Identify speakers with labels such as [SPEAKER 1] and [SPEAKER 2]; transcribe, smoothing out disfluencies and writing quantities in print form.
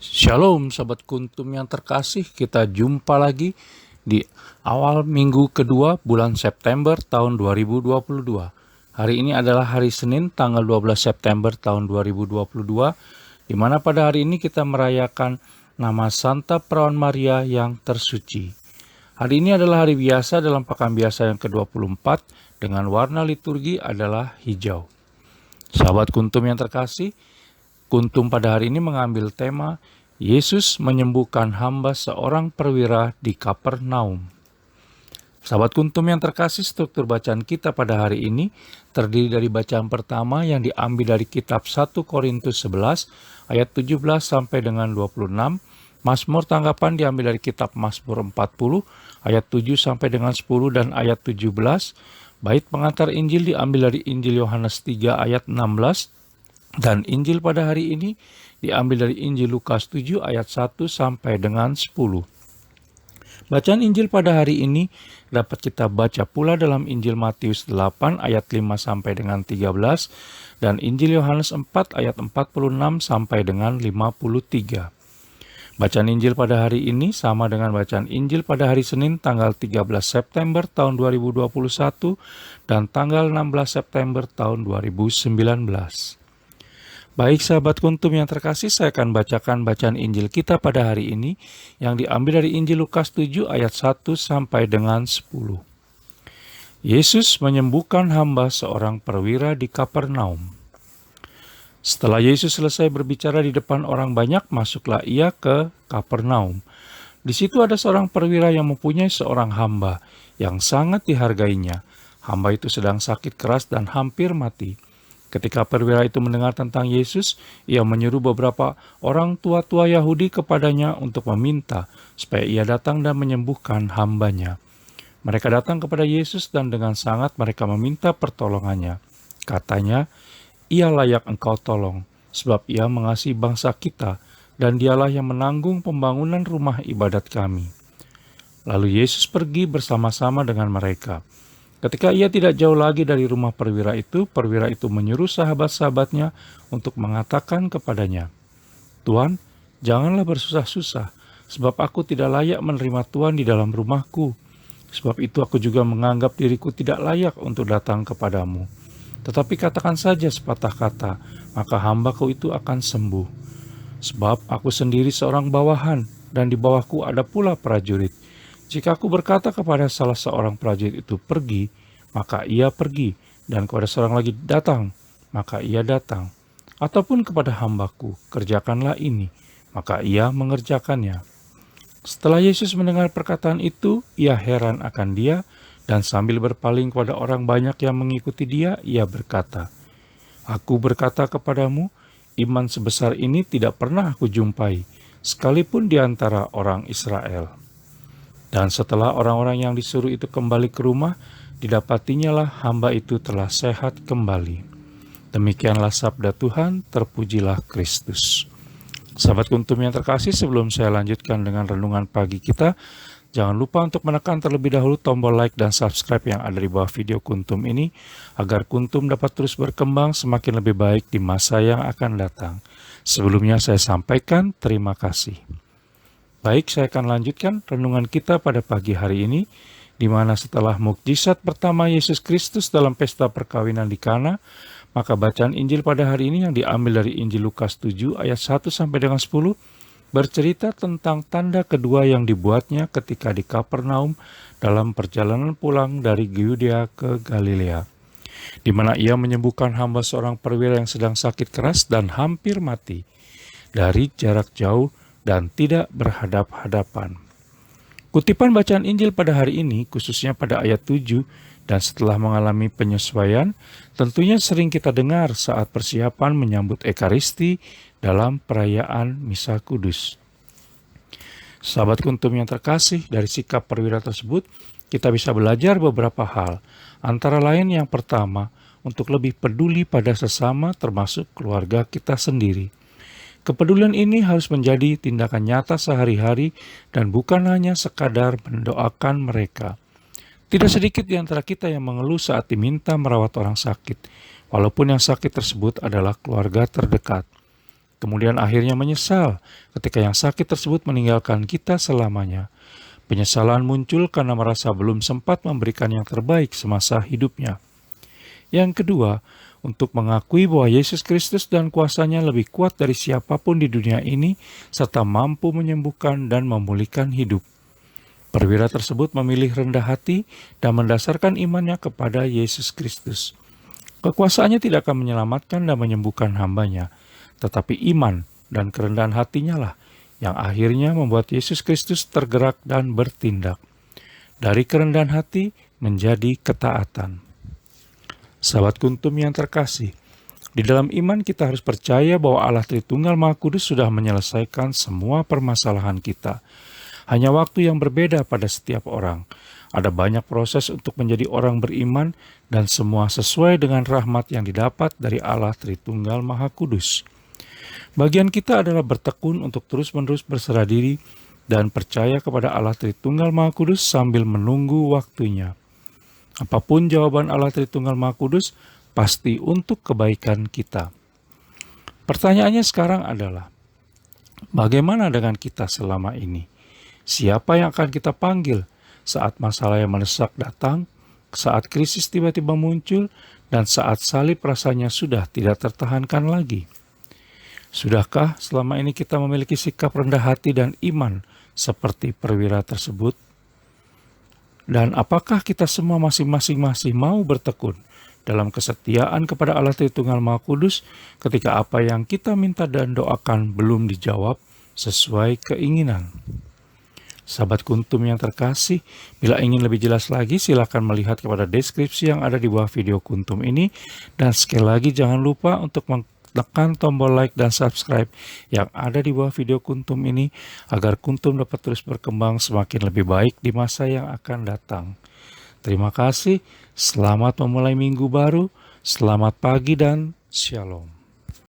[SPEAKER 1] Shalom sahabat kuntum yang terkasih, kita jumpa lagi di awal minggu kedua bulan September tahun 2022. Hari ini adalah hari Senin tanggal 12 September tahun 2022, di mana pada hari ini kita merayakan nama Santa Perawan Maria yang tersuci. Hari ini adalah hari biasa dalam pekan biasa yang ke-24 dengan warna liturgi adalah hijau. Sahabat kuntum yang terkasih, kuntum pada hari ini mengambil tema Yesus menyembuhkan hamba seorang perwira di Kapernaum. Sahabat kuntum yang terkasih, struktur bacaan kita pada hari ini terdiri dari bacaan pertama yang diambil dari kitab 1 Korintus 11 ayat 17 sampai dengan 26. Mazmur tanggapan diambil dari kitab Mazmur 40 ayat 7 sampai dengan 10 dan ayat 17. Bait pengantar Injil diambil dari Injil Yohanes 3 ayat 16. Dan Injil pada hari ini diambil dari Injil Lukas 7 ayat 1 sampai dengan 10. Bacaan Injil pada hari ini dapat kita baca pula dalam Injil Matius 8 ayat 5 sampai dengan 13 dan Injil Yohanes 4 ayat 46 sampai dengan 53. Bacaan Injil pada hari ini sama dengan bacaan Injil pada hari Senin tanggal 13 September tahun 2021 dan tanggal 16 September tahun 2019. Baik sahabat kuntum yang terkasih, saya akan bacakan bacaan Injil kita pada hari ini yang diambil dari Injil Lukas 7 ayat 1 sampai dengan 10. Yesus menyembuhkan hamba seorang perwira di Kapernaum. Setelah Yesus selesai berbicara di depan orang banyak, masuklah ia ke Kapernaum. Di situ ada seorang perwira yang mempunyai seorang hamba yang sangat dihargainya. Hamba itu sedang sakit keras dan hampir mati. Ketika perwira itu mendengar tentang Yesus, ia menyuruh beberapa orang tua-tua Yahudi kepadanya untuk meminta supaya ia datang dan menyembuhkan hambanya. Mereka datang kepada Yesus dan dengan sangat mereka meminta pertolongannya. Katanya, ia layak engkau tolong, sebab ia mengasihi bangsa kita, dan dialah yang menanggung pembangunan rumah ibadat kami. Lalu Yesus pergi bersama-sama dengan mereka. Ketika ia tidak jauh lagi dari rumah perwira itu menyuruh sahabat-sahabatnya untuk mengatakan kepadanya, "Tuan, janganlah bersusah-susah, sebab aku tidak layak menerima Tuan di dalam rumahku. Sebab itu aku juga menganggap diriku tidak layak untuk datang kepadamu. Tetapi katakan saja sepatah kata, maka hambaku itu akan sembuh. Sebab aku sendiri seorang bawahan, dan di bawahku ada pula prajurit. Jika aku berkata kepada salah seorang prajurit itu pergi, maka ia pergi, dan kepada seorang lagi datang, maka ia datang. Ataupun kepada hambaku, kerjakanlah ini, maka ia mengerjakannya." Setelah Yesus mendengar perkataan itu, ia heran akan dia, dan sambil berpaling kepada orang banyak yang mengikuti dia, ia berkata, "Aku berkata kepadamu, iman sebesar ini tidak pernah aku jumpai, sekalipun di antara orang Israel." Dan setelah orang-orang yang disuruh itu kembali ke rumah, didapatinya lah hamba itu telah sehat kembali. Demikianlah sabda Tuhan, terpujilah Kristus. Sahabat kuntum yang terkasih, sebelum saya lanjutkan dengan renungan pagi kita, jangan lupa untuk menekan terlebih dahulu tombol like dan subscribe yang ada di bawah video kuntum ini, agar kuntum dapat terus berkembang semakin lebih baik di masa yang akan datang. Sebelumnya saya sampaikan terima kasih. Baik, saya akan lanjutkan renungan kita pada pagi hari ini, di mana setelah mukjizat pertama Yesus Kristus dalam pesta perkawinan di Kana, maka bacaan Injil pada hari ini yang diambil dari Injil Lukas 7 ayat 1 sampai dengan 10, bercerita tentang tanda kedua yang dibuatnya ketika di Kapernaum dalam perjalanan pulang dari Yudea ke Galilea, di mana ia menyembuhkan hamba seorang perwira yang sedang sakit keras dan hampir mati dari jarak jauh dan tidak berhadap-hadapan. Kutipan bacaan Injil pada hari ini, khususnya pada ayat 7, dan setelah mengalami penyesuaian, tentunya sering kita dengar saat persiapan menyambut Ekaristi dalam perayaan Misa Kudus. Sahabat kuntum yang terkasih, dari sikap perwira tersebut, kita bisa belajar beberapa hal. Antara lain yang pertama, untuk lebih peduli pada sesama termasuk keluarga kita sendiri. Kepedulian ini harus menjadi tindakan nyata sehari-hari dan bukan hanya sekadar mendoakan mereka. Tidak sedikit di antara kita yang mengeluh saat diminta merawat orang sakit, walaupun yang sakit tersebut adalah keluarga terdekat. kemudian akhirnya menyesal ketika yang sakit tersebut meninggalkan kita selamanya. Penyesalan muncul karena merasa belum sempat memberikan yang terbaik semasa hidupnya. Yang kedua, untuk mengakui bahwa Yesus Kristus dan kuasanya lebih kuat dari siapapun di dunia ini, serta mampu menyembuhkan dan memulihkan hidup. Perwira tersebut memilih rendah hati dan mendasarkan imannya kepada Yesus Kristus. Kekuasaannya tidak akan menyelamatkan dan menyembuhkan hambanya, tetapi iman dan kerendahan hatinya lah yang akhirnya membuat Yesus Kristus tergerak dan bertindak. Dari kerendahan hati menjadi ketaatan. Sahabat Kuntum yang terkasih, di dalam iman kita harus percaya bahwa Allah Tritunggal Maha Kudus sudah menyelesaikan semua permasalahan kita. Hanya waktu yang berbeda pada setiap orang. Ada banyak proses untuk menjadi orang beriman dan semua sesuai dengan rahmat yang didapat dari Allah Tritunggal Maha Kudus. Bagian kita adalah bertekun untuk terus-menerus berserah diri dan percaya kepada Allah Tritunggal Maha Kudus sambil menunggu waktunya. Apapun jawaban Allah Tritunggal Maha Kudus, pasti untuk kebaikan kita. Pertanyaannya sekarang adalah, bagaimana dengan kita selama ini? Siapa yang akan kita panggil saat masalah yang mendesak datang, saat krisis tiba-tiba muncul, dan saat salib rasanya sudah tidak tertahankan lagi? Sudahkah selama ini kita memiliki sikap rendah hati dan iman seperti perwira tersebut? Dan apakah kita semua masing-masing masih mau bertekun dalam kesetiaan kepada Allah Tritunggal Maha Kudus ketika apa yang kita minta dan doakan belum dijawab sesuai keinginan? Sahabat Kuntum yang terkasih, bila ingin lebih jelas lagi silakan melihat kepada deskripsi yang ada di bawah video Kuntum ini, dan sekali lagi jangan lupa untuk tekan tombol like dan subscribe yang ada di bawah video Kuntum ini agar Kuntum dapat terus berkembang semakin lebih baik di masa yang akan datang. Terima kasih, selamat memulai minggu baru, selamat pagi dan shalom.